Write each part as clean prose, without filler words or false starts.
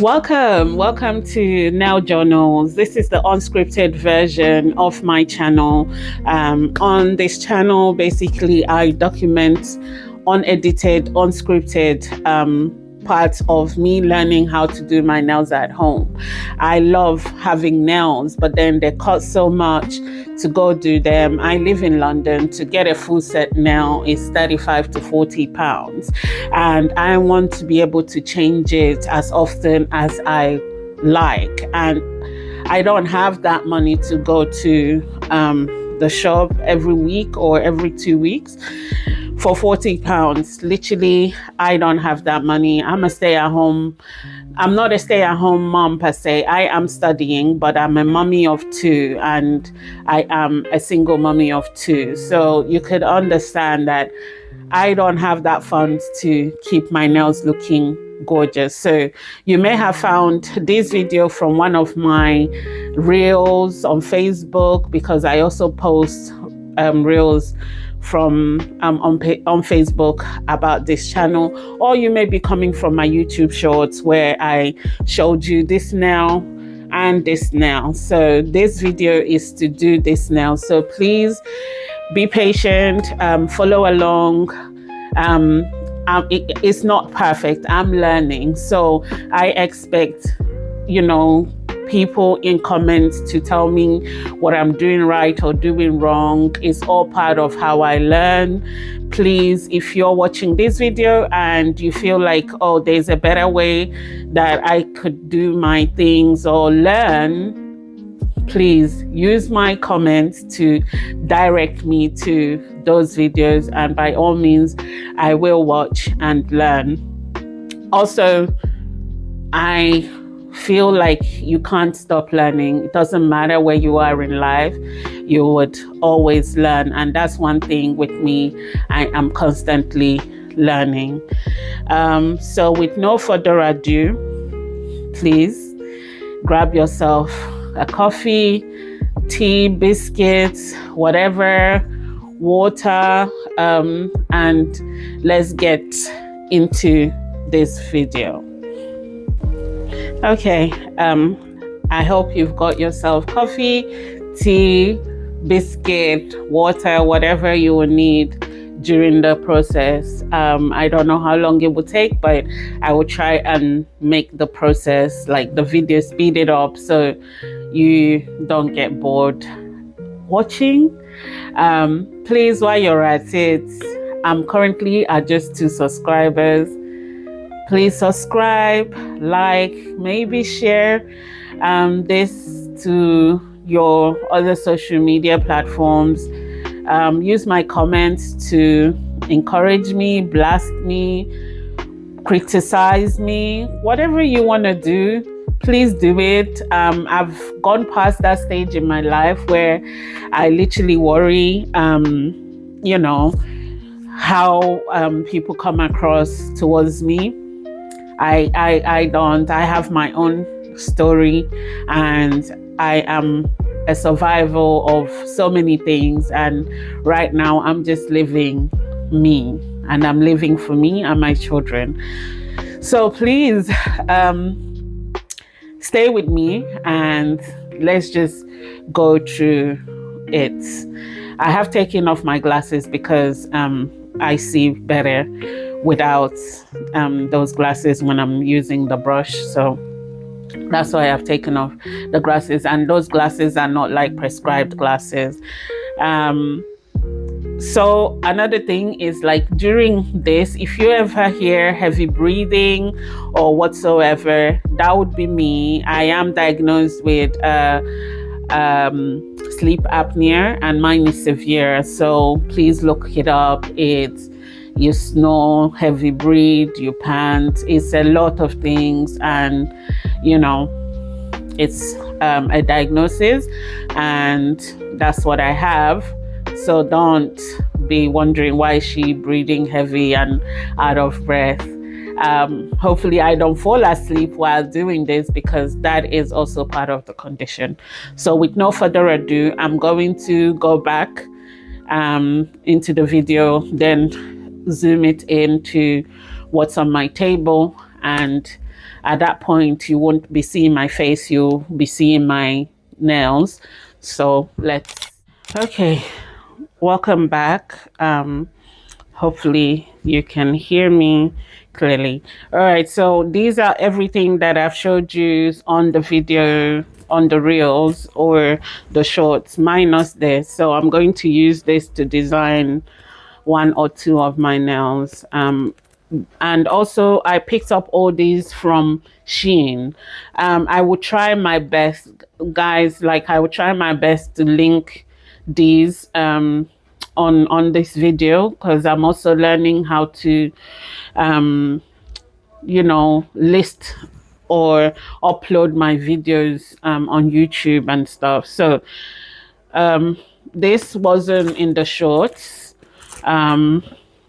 Welcome to Nail Journals. This is the unscripted version of my channel. On this channel, basically, I document unedited, unscripted parts of me learning how to do my nails at home. I love having nails, but then they cost so much to go do them. I live in London. To get a full set nail is 35 to 40 pounds. And I want to be able to change it as often as I like. And I don't have that money to go to the shop every week or every 2 weeks for 40 pounds. Literally, I don't have that money. I'm not a stay-at-home mom per se. I am studying, but I'm a mommy of two, and I am a single mommy of two. So you could understand that I don't have that funds to keep my nails looking gorgeous. So you may have found this video from one of my reels on Facebook, because I also post reels from on Facebook about this channel, or you may be coming from my YouTube shorts where I showed you this nail and this nail. So this video is to do this nail, so please be patient, follow along. It's not perfect. I'm learning, so I expect people in comments to tell me what I'm doing right or doing wrong. It's all part of how I learn. Please, if you're watching this video and you feel like, oh, there's a better way that I could do my things or learn, please use my comments to direct me to those videos, and by all means I will watch and learn. Also, I feel like you can't stop learning. It doesn't matter where you are in life, you would always learn. And that's one thing with me, I am constantly learning. So with no further ado, please grab yourself a coffee, tea, biscuits, whatever, water, and let's get into this video. Okay, I hope you've got yourself coffee, tea, biscuit, water, whatever you will need during the process. I don't know how long it will take, but I will try and make the process, like the video, speed it up so you don't get bored watching. Please, while you're at it, I'm currently at just 2 subscribers. Please subscribe, like, maybe share this to your other social media platforms. Use my comments to encourage me, blast me, criticize me, whatever you want to do, please do it. I've gone past that stage in my life where I literally worry, how people come across towards me. I don't. I have my own story, and I am a survival of so many things. And right now, I'm just living me, and I'm living for me and my children. So please, stay with me, and let's just go through it. I have taken off my glasses because I see better without those glasses when I'm using the brush. So that's why I've taken off the glasses, and those glasses are not like prescribed glasses. So another thing is, like, during this, if you ever hear heavy breathing or whatsoever, that would be me. I am diagnosed with sleep apnea, and mine is severe, so please look it up. You snore, heavy breathe, you pant. It's a lot of things, and it's a diagnosis, and that's what I have. So don't be wondering, why is she breathing heavy and out of breath? Hopefully I don't fall asleep while doing this, because that is also part of the condition. So with no further ado, I'm going to go back into the video, then zoom it into what's on my table, and at that point you won't be seeing my face, you'll be seeing my nails. So let's, okay, welcome back. Hopefully you can hear me clearly. All right, so these are everything that I've showed you on the video, on the reels or the shorts, minus this. So I'm going to use this to design one or two of my nails. And also I picked up all these from Shein. I will try my best, guys, like I will try my best to link these on this video, because I'm also learning how to you know, list or upload my videos on YouTube and stuff. So this wasn't in the shorts.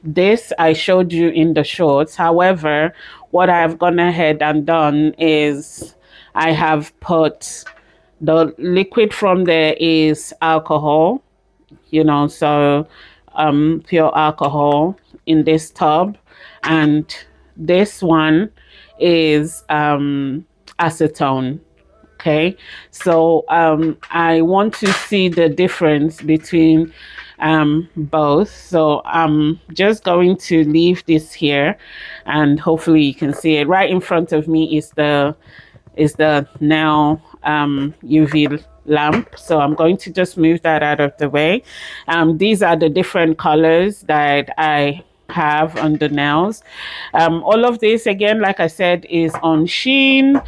This I showed you in the shorts. However, what I've gone ahead and done is I have put the liquid from there is alcohol, you know, so pure alcohol in this tub, and this one is acetone. Okay, so I want to see the difference between both. So I'm just going to leave this here, and hopefully you can see it. Right in front of me is the nail UV lamp. So I'm going to just move that out of the way. These are the different colors that I have on the nails. All of this, again, like I said, is on Shein.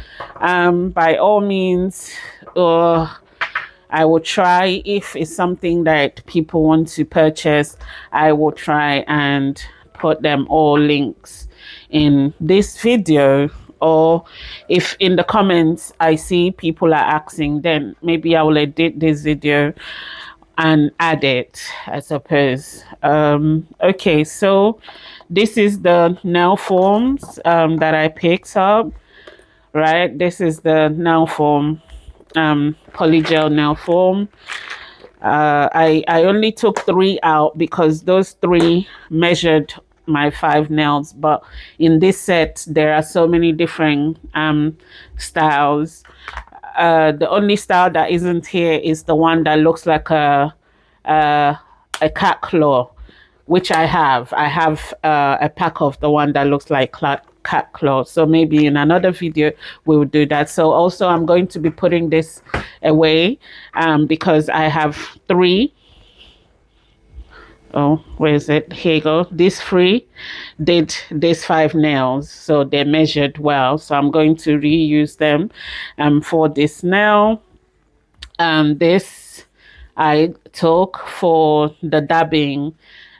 By all means, I will try, if it's something that people want to purchase, I will try and put them all links in this video, or if in the comments I see people are asking, then maybe I will edit this video and add it, I suppose. Okay, so this is the nail forms that I picked up, right? This is the nail form, polygel nail form. I only took 3 out because those 3 measured my 5 nails, but in this set there are so many different styles. The only style that isn't here is the one that looks like a cat claw, which I have. I have a pack of the one that looks like cat claw. So maybe in another video we will do that. So also I'm going to be putting this away because I have 3. Oh, where is it? Here you go. These 3 did these 5 nails, so they measured well. So I'm going to reuse them for this nail. This I took for the dabbing,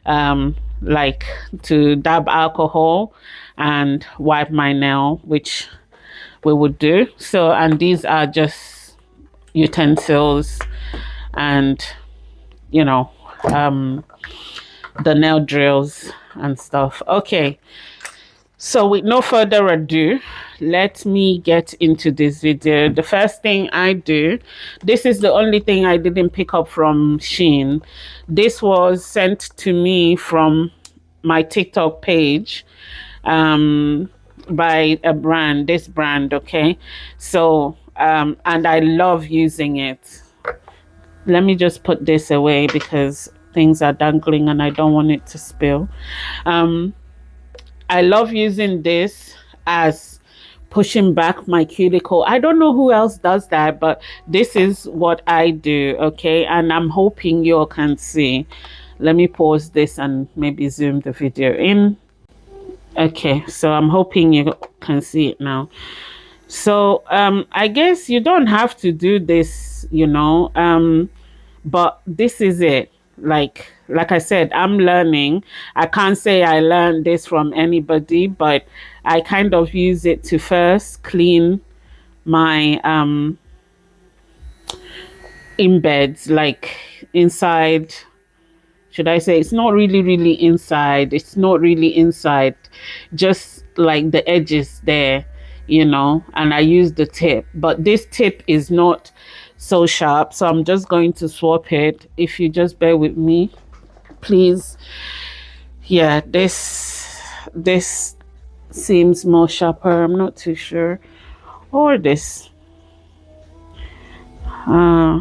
like to dab alcohol and wipe my nail, which we would do. So, and these are just utensils and, you know, the nail drills and stuff. Okay, so with no further ado, let me get into this video. The first thing I do, this is the only thing I didn't pick up from Shein. This was sent to me from my TikTok page by a brand, this brand. Okay, so and I love using it. Let me just put this away because things are dangling and I don't want it to spill. I love using this as pushing back my cuticle. I don't know who else does that, but this is what I do. Okay, and I'm hoping you all can see. Let me pause this and maybe zoom the video in. Okay, so I'm hoping you can see it now. So I guess you don't have to do this, you know, but this is it. Like I said, I'm learning. I can't say I learned this from anybody, but I kind of use it to first clean my embeds, like inside. Should I say it's not really inside? It's not really inside, just like the edges there, you know, and I use the tip, but this tip is not so sharp, so I'm just going to swap it. If you just bear with me, please. Yeah, this seems more sharper. I'm not too sure. Or this. Uh,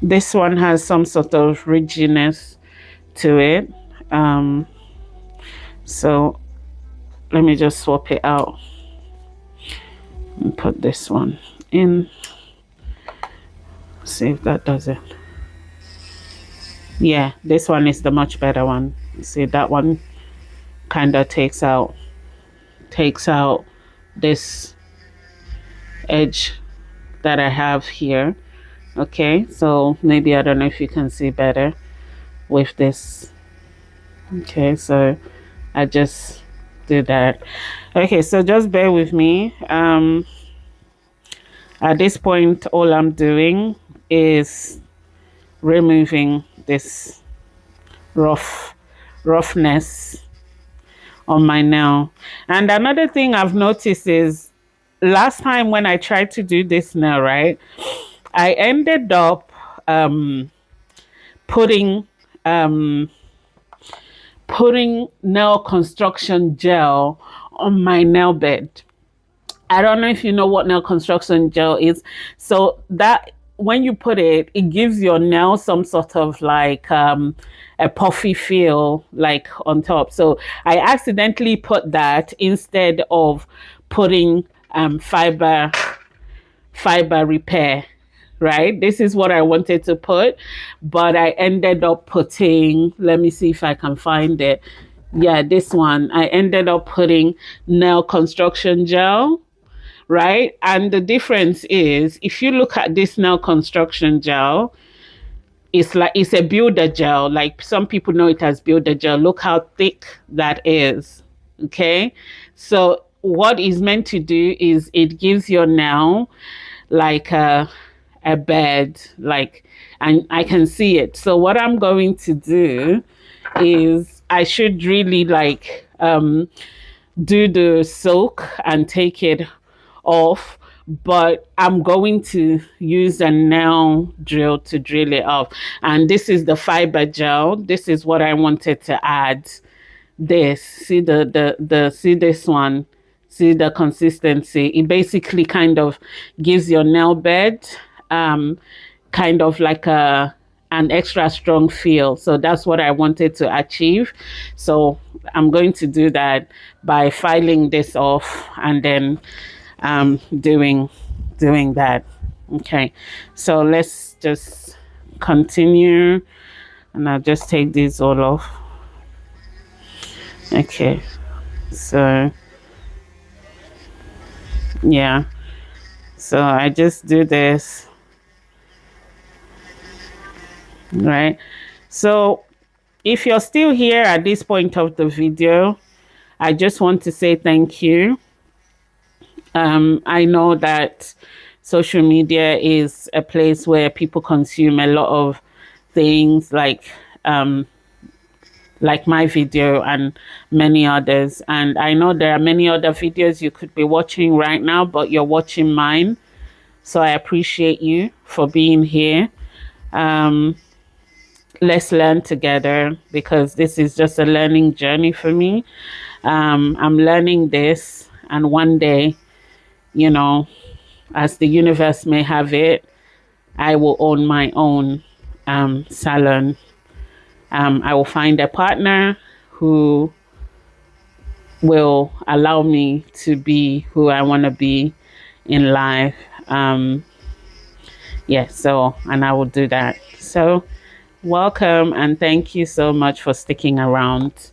this one has some sort of ridginess to it. So let me just swap it out and put this one in. See if that does it. Yeah, this one is the much better one. See, that one kind of takes out this edge that I have here. Okay, so maybe I don't know if you can see better with this. Okay, so I just do that. Okay, so just bear with me. At this point, all I'm doing is removing this roughness on my nail. And another thing I've noticed is last time when I tried to do this nail, right, I ended up putting nail construction gel on my nail bed. I don't know if you know what nail construction gel is. So that when you put it, it gives your nail some sort of like a puffy feel like on top. So I accidentally put that instead of putting fiber repair, right? This is what I wanted to put, but I ended up putting, let me see if I can find it. Yeah, this one. I ended up putting nail construction gel, right? And the difference is, if you look at this nail construction gel, it's a builder gel. Like some people know it as builder gel. Look how thick that is. Okay. So what is meant to do is it gives your nail like a bed, like, and I can see it. So what I'm going to do is I should really like do the soak and take it off, but I'm going to use a nail drill to drill it off. And this is the fiber gel. This is what I wanted to add. This, see see this one, see the consistency. It basically kind of gives your nail bed kind of like an extra strong feel. So that's what I wanted to achieve. So I'm going to do that by filing this off and then doing that. Okay, so let's just continue, and I'll just take these all off. Okay, so yeah, so I just do this, right? So if you're still here at this point of the video, I just want to say thank you. I know that social media is a place where people consume a lot of things like my video and many others. And I know there are many other videos you could be watching right now, but you're watching mine. So I appreciate you for being here. Let's learn together, because this is just a learning journey for me. I'm learning this, and one day, you know, as the universe may have it, I will own my own salon. I will find a partner who will allow me to be who I want to be in life. Yeah, so, and I will do that. So welcome, and thank you so much for sticking around.